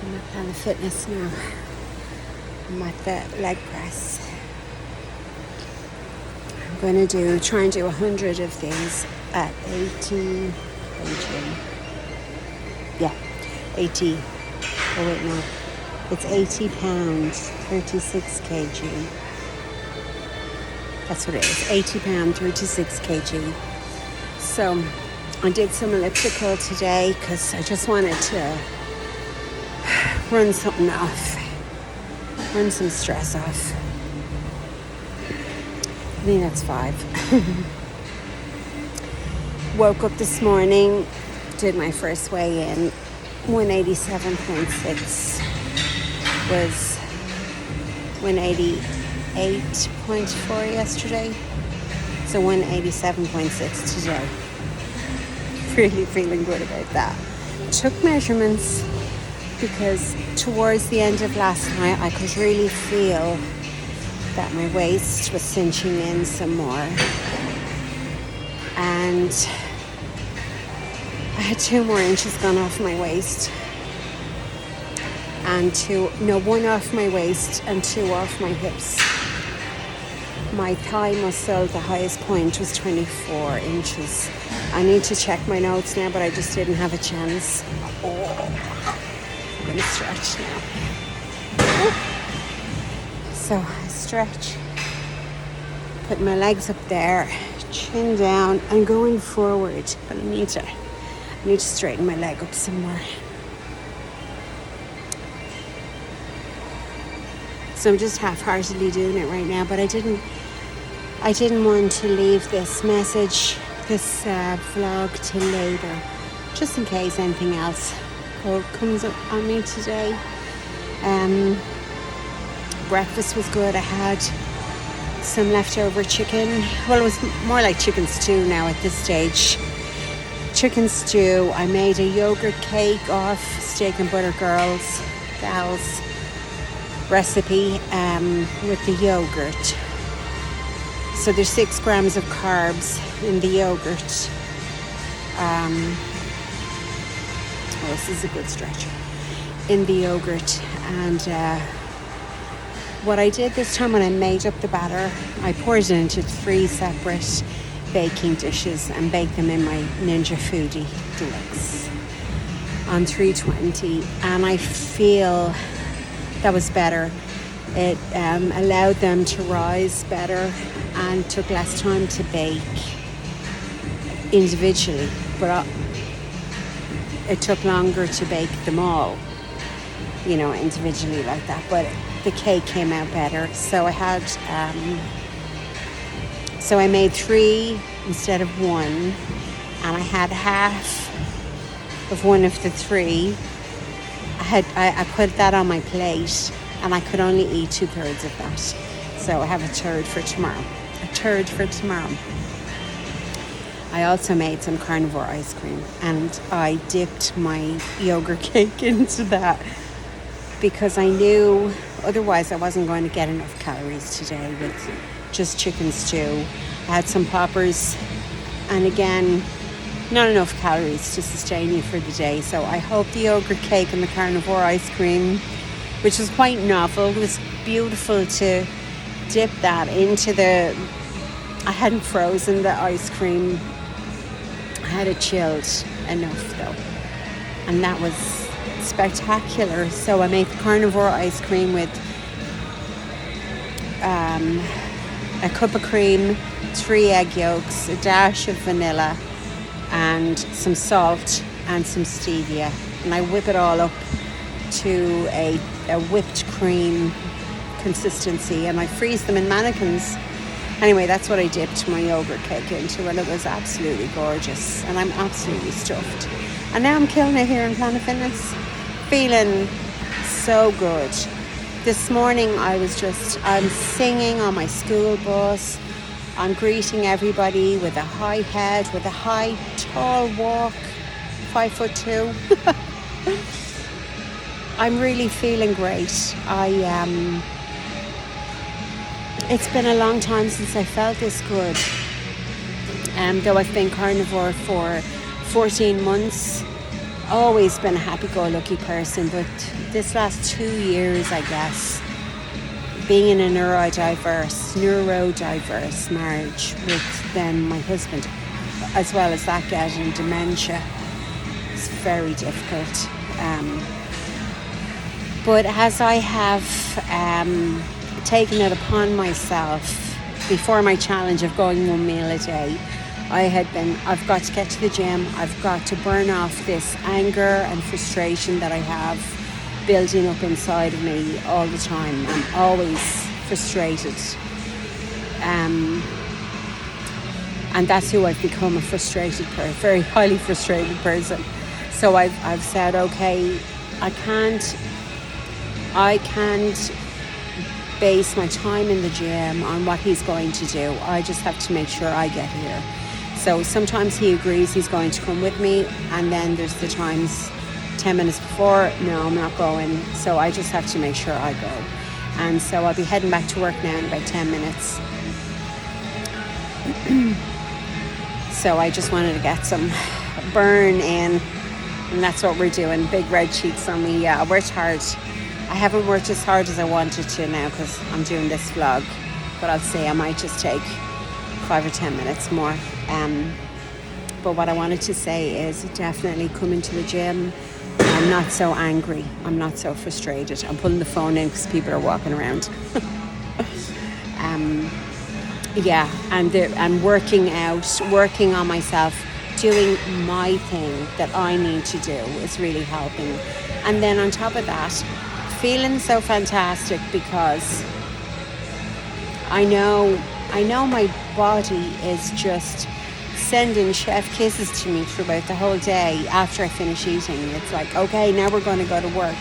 I'm at Planet Fitness now. I'm at the leg press. I'm going to try and do 100 of these at 80 kg. Yeah, 80. Oh wait, no. It's 80 pounds, 36 kg. That's what it is, 80 pounds, 36 kg. So I did some elliptical today because I just wanted to run something off, run some stress off. I think that's 5. Woke up this morning, did my first weigh in, 187.6, was 188.4 yesterday, so 187.6 today. Really feeling good about that. Took measurements because towards the end of last night I could really feel that my waist was cinching in some more, and I had 2 more inches gone off my waist, and 1 off my waist and 2 off my hips. My thigh muscle, the highest point, was 24 inches. I need to check my notes now, but I just didn't have a chance. I'm going to stretch now. So I stretch, put my legs up there, chin down, and going forward. But I need to straighten my leg up some more. So I'm just half-heartedly doing it right now, but I didn't want to leave this message, this vlog till later, just in case anything else comes up on me today. Breakfast was good. I had some leftover chicken. Well, it was more like chicken stew now at this stage. Chicken stew. I made a yogurt cake off Steak and Butter Gals recipe with the yogurt. So there's 6 grams of carbs in the yogurt. This is a good stretch. In the yogurt. And what I did this time when I made up the batter, I poured it into 3 separate baking dishes and baked them in my Ninja Foodie Deluxe on 320. And I feel that was better. It allowed them to rise better and took less time to bake individually, but it took longer to bake them all, individually like that. But the cake came out better. So I had, so I made 3 instead of 1, and I had half of one of the 3. I put that on my plate, and I could only eat 2/3 of that. So I have a third for tomorrow. I also made some carnivore ice cream, and I dipped my yogurt cake into that because I knew otherwise I wasn't going to get enough calories today with just chicken stew. I had some poppers, and again, not enough calories to sustain you for the day. So I hope the yogurt cake and the carnivore ice cream, which was quite novel, it was beautiful to dip that into I hadn't frozen the ice cream. I had it chilled enough though, and that was spectacular. So I made the carnivore ice cream with a cup of cream, 3 egg yolks, a dash of vanilla, and some salt and some stevia, and I whip it all up to a whipped cream consistency, and I freeze them in mannequins. Anyway, that's what I dipped my yogurt cake into, and it was absolutely gorgeous, and I'm absolutely stuffed. And now I'm killing it here in Planet Fitness, feeling so good. This morning I'm singing on my school bus. I'm greeting everybody with a high head, with a high, tall walk, 5'2". I'm really feeling great. It's been a long time since I felt this good. Though I've been carnivore for 14 months, always been a happy-go-lucky person, but this last 2 years, I guess, being in a neurodiverse marriage with then my husband, as well as that getting dementia, it's very difficult. But as I have taken it upon myself before my challenge of going 1 meal a day, I've got to get to the gym. I've got to burn off this anger and frustration that I have building up inside of me all the time. I'm always frustrated. And that's who I've become, a frustrated person, very highly frustrated person. So I've said, okay, I can't base my time in the gym on what he's going to do. I just have to make sure I get here. So sometimes he agrees he's going to come with me, and then there's the times 10 minutes before, no, I'm not going. So I just have to make sure I go. And so I'll be heading back to work now in about 10 minutes. So I just wanted to get some burn in, and that's what we're doing. Big red cheeks on me. Yeah, I worked hard. I haven't worked as hard as I wanted to now because I'm doing this vlog, but I'll say I might just take 5 or 10 minutes more. But what I wanted to say is definitely coming to the gym. I'm not so angry. I'm not so frustrated. I'm pulling the phone in because people are walking around. Yeah, and working out, working on myself, doing my thing that I need to do is really helping. And then on top of that, feeling so fantastic because I know my body is just sending chef kisses to me throughout the whole day after I finish eating. It's like, okay, now we're going to go to work.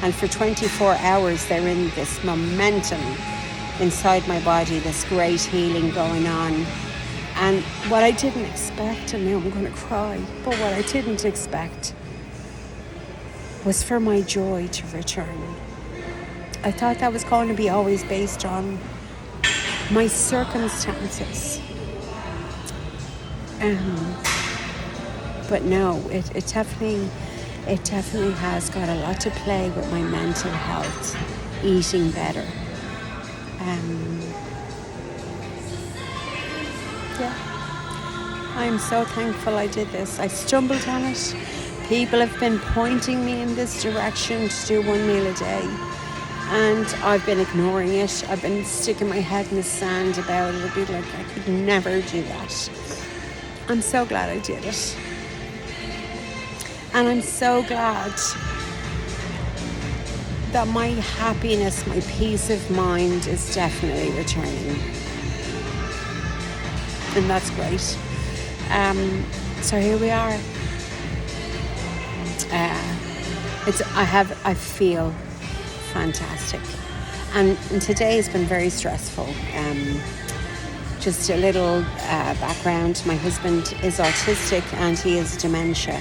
And for 24 hours, they're in this momentum inside my body, this great healing going on. And what I didn't expect, and now I'm going to cry, but what I didn't expect was for my joy to return. I thought that was going to be always based on my circumstances. But no, it definitely has got a lot to play with my mental health, eating better. Yeah, I'm so thankful I did this. I stumbled on it. People have been pointing me in this direction to do 1 meal a day, and I've been ignoring it. I've been sticking my head in the sand about it. I'd be like, I could never do that. I'm so glad I did it. And I'm so glad that my happiness, my peace of mind is definitely returning. And that's great. So here we are. I feel fantastic. And today has been very stressful. Just a little background. My husband is autistic and he has dementia.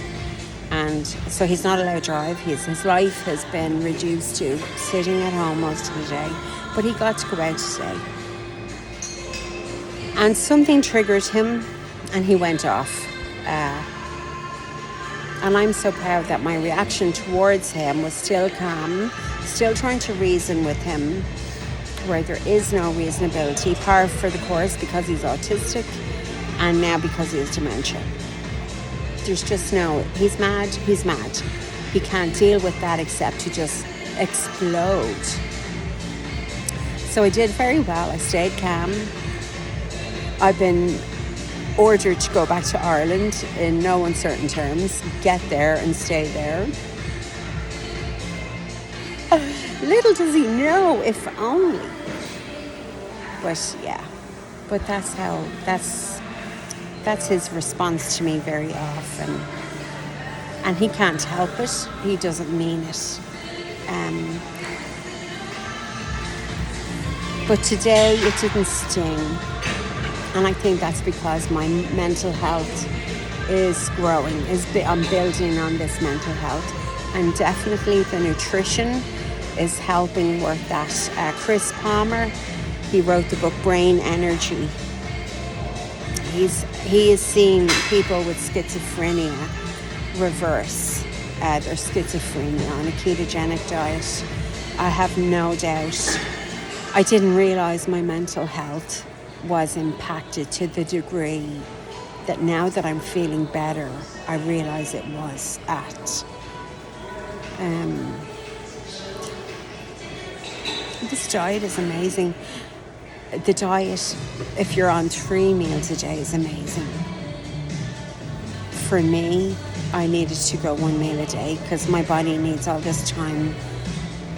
And so he's not allowed to drive. His life has been reduced to sitting at home most of the day. But he got to go out today. And something triggered him and he went off. And I'm so proud that my reaction towards him was still calm, still trying to reason with him where there is no reasonability, par for the course because he's autistic and now because he has dementia. There's just no, he's mad. He can't deal with that except to just explode. So I did very well. I stayed calm. I've been ordered to go back to Ireland in no uncertain terms, get there and stay there. Little does he know, if only. But yeah, but that's his response to me very often. And he can't help it. He doesn't mean it. But today it didn't sting. And I think that's because my mental health is growing. I'm building on this mental health. And definitely the nutrition is helping work that. Chris Palmer, he wrote the book Brain Energy. He is seeing people with schizophrenia reverse their schizophrenia on a ketogenic diet. I have no doubt. I didn't realise my mental health was impacted to the degree that now that I'm feeling better, I realise it was at. This diet is amazing. The diet, if you're on 3 meals a day, is amazing. For me, I needed to go 1 meal a day because my body needs all this time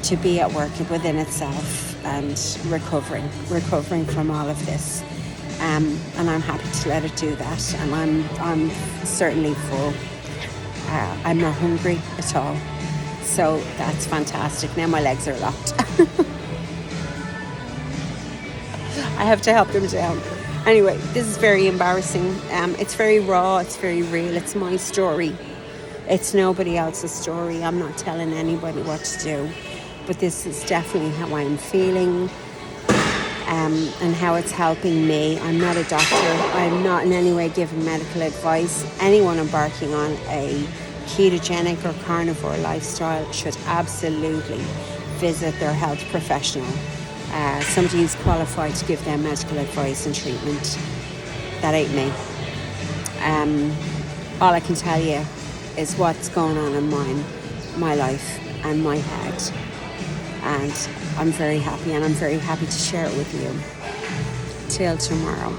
to be at work within itself and recovering from all of this. And I'm happy to let it do that. And I'm certainly full. I'm not hungry at all. So that's fantastic. Now my legs are locked. I have to help them down. Anyway, this is very embarrassing. It's very raw. It's very real. It's my story. It's nobody else's story. I'm not telling anybody what to do. But this is definitely how I'm feeling and how it's helping me. I'm not a doctor. I'm not in any way giving medical advice. Anyone embarking on a ketogenic or carnivore lifestyle should absolutely visit their health professional. Somebody who's qualified to give them medical advice and treatment. That ain't me. All I can tell you is what's going on in my life and my head. And I'm very happy, and I'm very happy to share it with you. Till tomorrow.